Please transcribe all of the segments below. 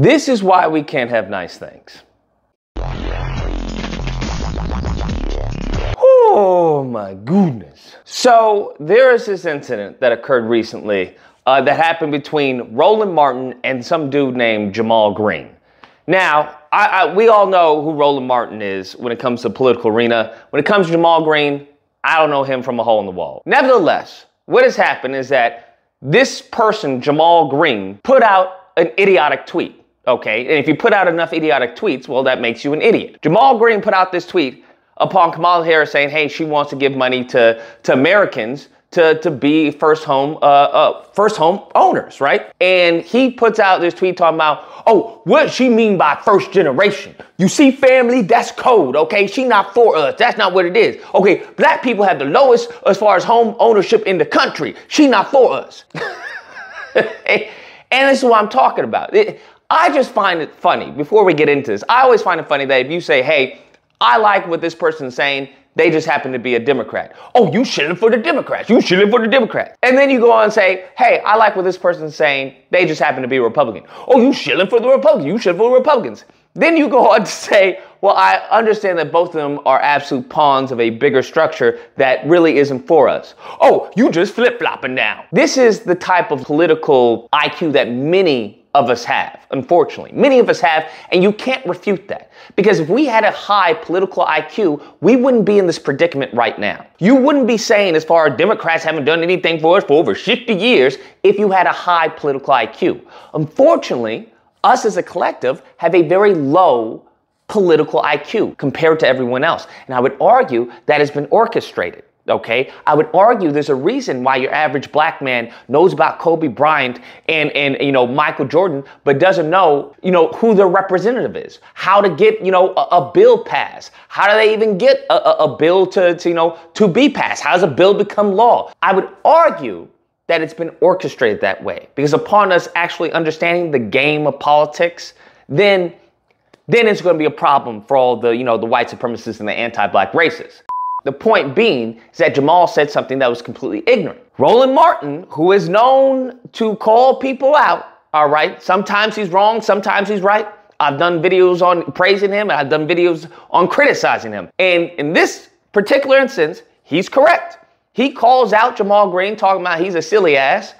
This is why we can't have nice things. Oh my goodness. So there is this incident that occurred recently that happened between Roland Martin and some dude named Jamal Green. Now, we all know who Roland Martin is when it comes to the political arena. When it comes to Jamal Green, I don't know him from a hole in the wall. Nevertheless, what has happened is that this person, Jamal Green, put out an idiotic tweet, okay? And if you put out enough idiotic tweets, well, that makes you an idiot. Jamal Green put out this tweet upon Kamala Harris saying, hey, she wants to give money to Americans to be first home owners, right? And he puts out this tweet talking about, oh, what does she mean by first generation? You see, family, that's code, okay? She not for us. That's not what it is. Okay, black people have the lowest as far as home ownership in the country. She not for us. And this is what I'm talking about. I just find it funny, before we get into this, I always find it funny that if you say, hey, I like what this person's saying, they just happen to be a Democrat. Oh, you shilling for the Democrats. You shilling for the Democrats. And then you go on and say, hey, I like what this person's saying. They just happen to be a Republican. Oh, you shilling for the Republicans. You shilling for the Republicans. Then you go on to say, well, I understand that both of them are absolute pawns of a bigger structure that really isn't for us. Oh, you just flip-flopping now. This is the type of political IQ that many of us have, unfortunately. Many of us have, and you can't refute that. Because if we had a high political IQ, we wouldn't be in this predicament right now. You wouldn't be saying, as far as Democrats haven't done anything for us for over 50 years, if you had a high political IQ. Unfortunately, us as a collective have a very low political IQ compared to everyone else. And I would argue that has been orchestrated. Okay, I would argue there's a reason why your average black man knows about Kobe Bryant and Michael Jordan, but doesn't know, who their representative is, how to get, a bill passed. How do they even get a bill to be passed? How does a bill become law? I would argue that it's been orchestrated that way because upon us actually understanding the game of politics, then it's going to be a problem for all the, the white supremacists and the anti-black racists. The point being is that Jamal said something that was completely ignorant. Roland Martin, who is known to call people out, all right, sometimes he's wrong, sometimes he's right. I've done videos on praising him, and I've done videos on criticizing him. And in this particular instance, he's correct. He calls out Jamal Green, talking about he's a silly ass,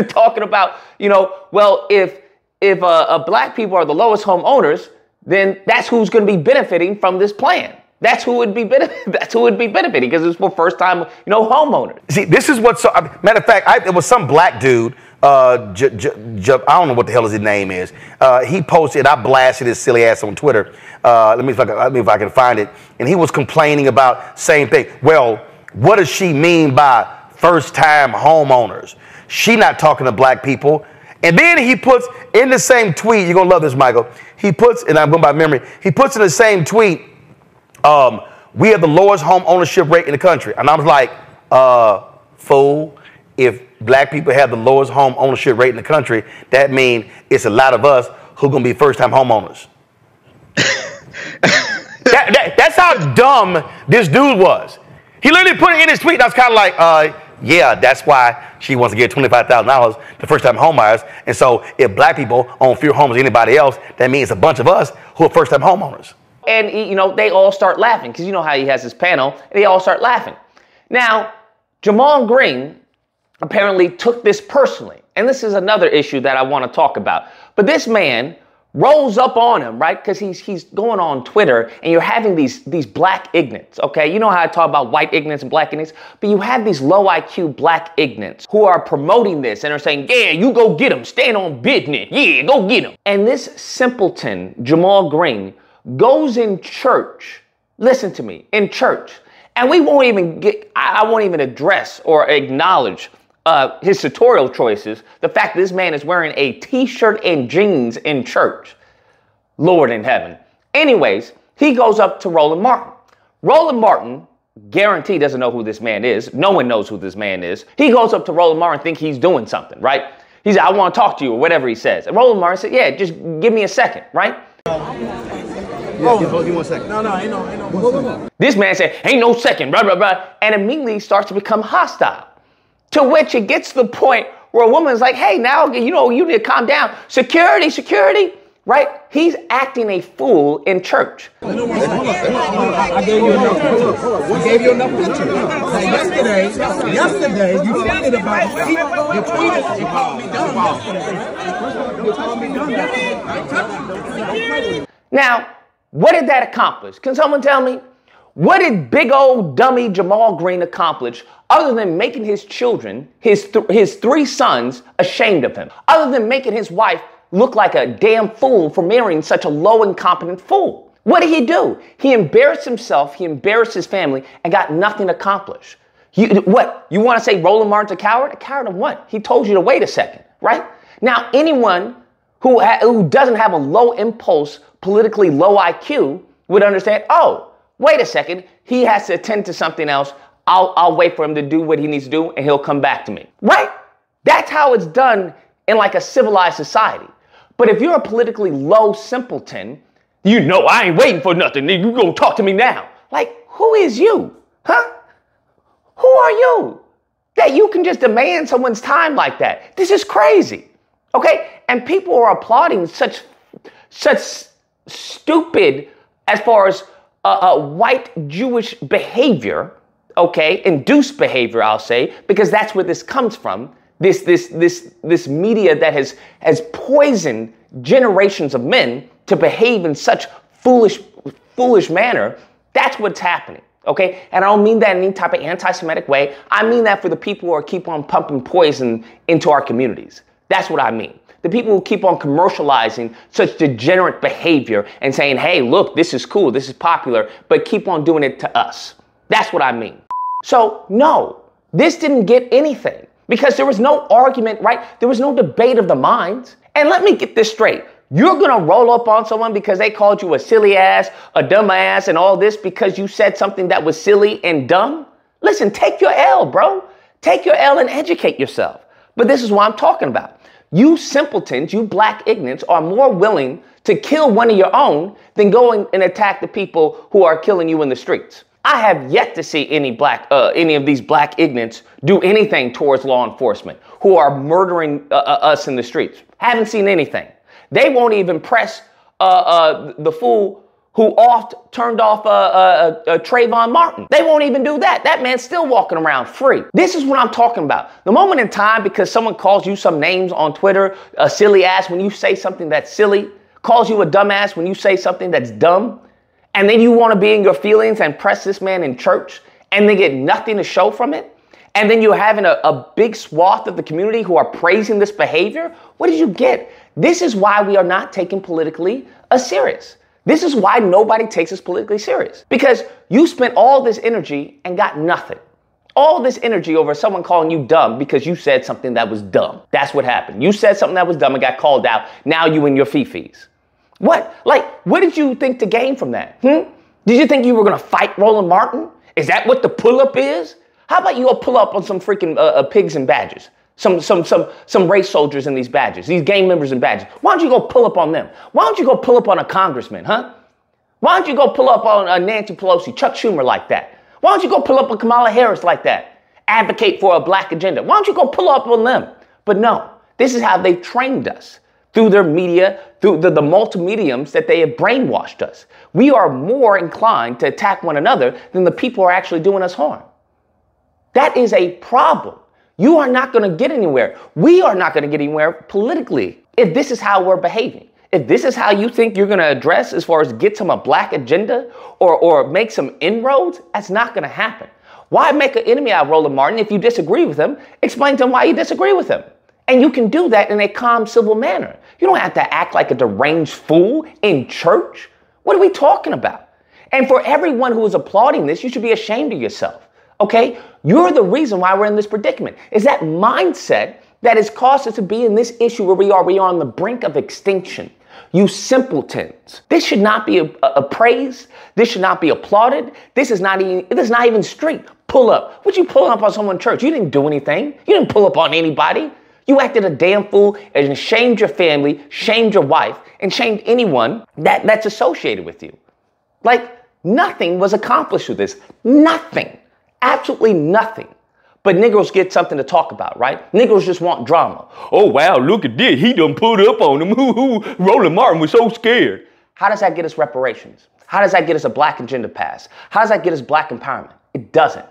talking about, well, if black people are the lowest home owners, then that's who's going to be benefiting from this plan. That's who would be benefiting because it's for first-time, homeowners. See, this is what's so. Matter of fact, it was some black dude. I don't know what the hell his name is. He posted. I blasted his silly ass on Twitter. Let me see if I can find it. And he was complaining about same thing. Well, what does she mean by first-time homeowners? She not talking to black people. And then he puts in the same tweet. You're gonna love this, Michael. He puts, and I'm going by memory. He puts in the same tweet. We have the lowest home ownership rate in the country. And I was like, fool, if black people have the lowest home ownership rate in the country, that means it's a lot of us who are going to be first-time homeowners. That's how dumb this dude was. He literally put it in his tweet. And I was kind of like, yeah, that's why she wants to get $25,000 to first-time homebuyers. And so if black people own fewer homes than anybody else, that means a bunch of us who are first-time homeowners. And, they all start laughing because you know how he has his panel, and they all start laughing. Now, Jamal Green apparently took this personally, and this is another issue that I want to talk about. But this man rolls up on him, right? Because he's going on Twitter, and you're having these black Ignants, okay? You know how I talk about white Ignants and black Ignants, but you have these low IQ black Ignants who are promoting this and are saying, yeah, you go get him, stand on business, yeah, go get him. And this simpleton, Jamal Green, goes in church, listen to me, in church, and I won't even address or acknowledge his sartorial choices, the fact that this man is wearing a t-shirt and jeans in church. Lord in heaven. Anyways, he goes up to Roland Martin. Roland Martin, guarantee doesn't know who this man is. No one knows who this man is. He goes up to Roland Martin, think he's doing something, right? He said, I want to talk to you, or whatever he says. And Roland Martin said, yeah, just give me a second, right? Oh, give me 1 second. No, ain't no 1 second. This man said, ain't no second, blah, blah, blah, and immediately starts to become hostile. To which it gets to the point where a woman's like, hey, now, you need to calm down. Security. right? He's acting a fool in church. I gave you enough pictures. I gave you enough pictures. Yesterday, you tweeted about it. You tweeted, you called me dumb yesterday. You called me dumb yesterday. Now, what did that accomplish? Can someone tell me? What did big old dummy Jamal Green accomplish other than making his children, his three sons, ashamed of him? Other than making his wife look like a damn fool for marrying such a low, incompetent fool? What did he do? He embarrassed himself, he embarrassed his family, and got nothing accomplished. What? You want to say Roland Martin's a coward? A coward of what? He told you to wait a second, right? Now, anyone who doesn't have a low impulse, politically low IQ would understand, oh, wait a second, he has to attend to something else. I'll wait for him to do what he needs to do and he'll come back to me, right? That's how it's done in like a civilized society. But if you're a politically low simpleton, you know I ain't waiting for nothing. You gonna talk to me now. Like, who is you? Huh? Who are you? That you can just demand someone's time like that. This is crazy. Okay? And people are applauding such stupid, as far as white Jewish behavior, okay, induced behavior, I'll say, because that's where this comes from. This media that has poisoned generations of men to behave in such foolish manner. That's what's happening, okay? And I don't mean that in any type of anti-Semitic way. I mean that for the people who keep on pumping poison into our communities. That's what I mean. The people who keep on commercializing such degenerate behavior and saying, hey, look, this is cool, this is popular, but keep on doing it to us. That's what I mean. So, no, this didn't get anything because there was no argument, right? There was no debate of the minds. And let me get this straight. You're going to roll up on someone because they called you a silly ass, a dumb ass, and all this because you said something that was silly and dumb? Listen, take your L, bro. Take your L and educate yourself. But this is what I'm talking about. You simpletons, you black Ignants, are more willing to kill one of your own than go and attack the people who are killing you in the streets. I have yet to see any of these black Ignants do anything towards law enforcement who are murdering us in the streets. Haven't seen anything. They won't even press the fool who turned off Trayvon Martin. They won't even do that. That man's still walking around free. This is what I'm talking about. The moment in time, because someone calls you some names on Twitter, a silly ass when you say something that's silly, calls you a dumbass when you say something that's dumb, and then you want to be in your feelings and press this man in church and then get nothing to show from it, and then you're having a big swath of the community who are praising this behavior, what did you get? This is why we are not taken politically serious. This is why nobody takes us politically serious. Because you spent all this energy and got nothing. All this energy over someone calling you dumb because you said something that was dumb. That's what happened. You said something that was dumb and got called out. Now you in your fifis. What? Like, what did you think to gain from that? Did you think you were going to fight Roland Martin? Is that what the pull-up is? How about you go pull up on some freaking pigs and badgers? Some race soldiers in these badges, these gang members in badges. Why don't you go pull up on them? Why don't you go pull up on a congressman, huh? Why don't you go pull up on Nancy Pelosi, Chuck Schumer like that? Why don't you go pull up on Kamala Harris like that? Advocate for a black agenda. Why don't you go pull up on them? But no, this is how they've trained us. Through their media, through the multimediums that they have brainwashed us. We are more inclined to attack one another than the people who are actually doing us harm. That is a problem. You are not going to get anywhere. We are not going to get anywhere politically if this is how we're behaving. If this is how you think you're going to address as far as get some black agenda or make some inroads, that's not going to happen. Why make an enemy out of Roland Martin? If you disagree with him, explain to him why you disagree with him. And you can do that in a calm, civil manner. You don't have to act like a deranged fool in church. What are we talking about? And for everyone who is applauding this, you should be ashamed of yourself. Okay? You're the reason why we're in this predicament. Is that mindset that has caused us to be in this issue where we are. We are on the brink of extinction. You simpletons. This should not be appraised. This should not be applauded. This is not even straight. Pull up. What you pulling up on someone in church? You didn't do anything. You didn't pull up on anybody. You acted a damn fool and shamed your family, shamed your wife, and shamed anyone that's associated with you. Like, nothing was accomplished with this. Nothing. Absolutely nothing. But Negroes get something to talk about, right? Negroes just want drama. Oh, wow, look at this. He done put up on him. Roland Martin was so scared. How does that get us reparations? How does that get us a black agenda pass? How does that get us black empowerment? It doesn't.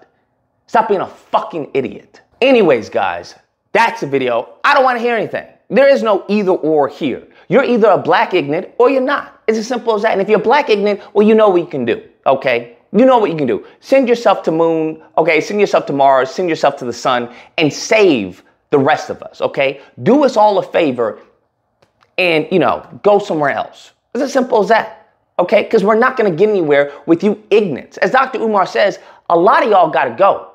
Stop being a fucking idiot. Anyways, guys, that's the video. I don't want to hear anything. There is no either or here. You're either a black Ignant or you're not. It's as simple as that. And if you're a black Ignant, well, you know what you can do, okay? You know what you can do. Send yourself to moon, okay? Send yourself to Mars, send yourself to the sun, and save the rest of us, okay? Do us all a favor and, go somewhere else. It's as simple as that, okay? Because we're not going to get anywhere with you Ignants. As Dr. Umar says, a lot of y'all got to go.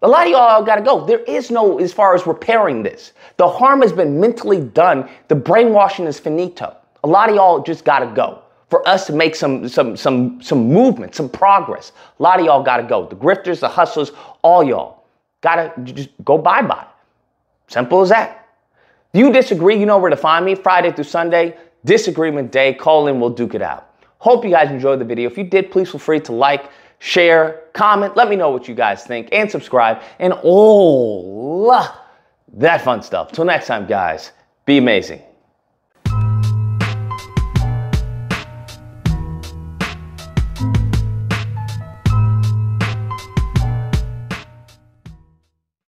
A lot of y'all got to go. There is no, as far as repairing this. The harm has been mentally done. The brainwashing is finito. A lot of y'all just got to go. For us to make some movement, some progress. A lot of y'all got to go. The grifters, the hustlers, all y'all got to just go bye-bye. Simple as that. If you disagree, you know where to find me. Friday through Sunday, Disagreement Day. Call in, we'll duke it out. Hope you guys enjoyed the video. If you did, please feel free to like, share, comment. Let me know what you guys think and subscribe and all that fun stuff. Till next time, guys, be amazing.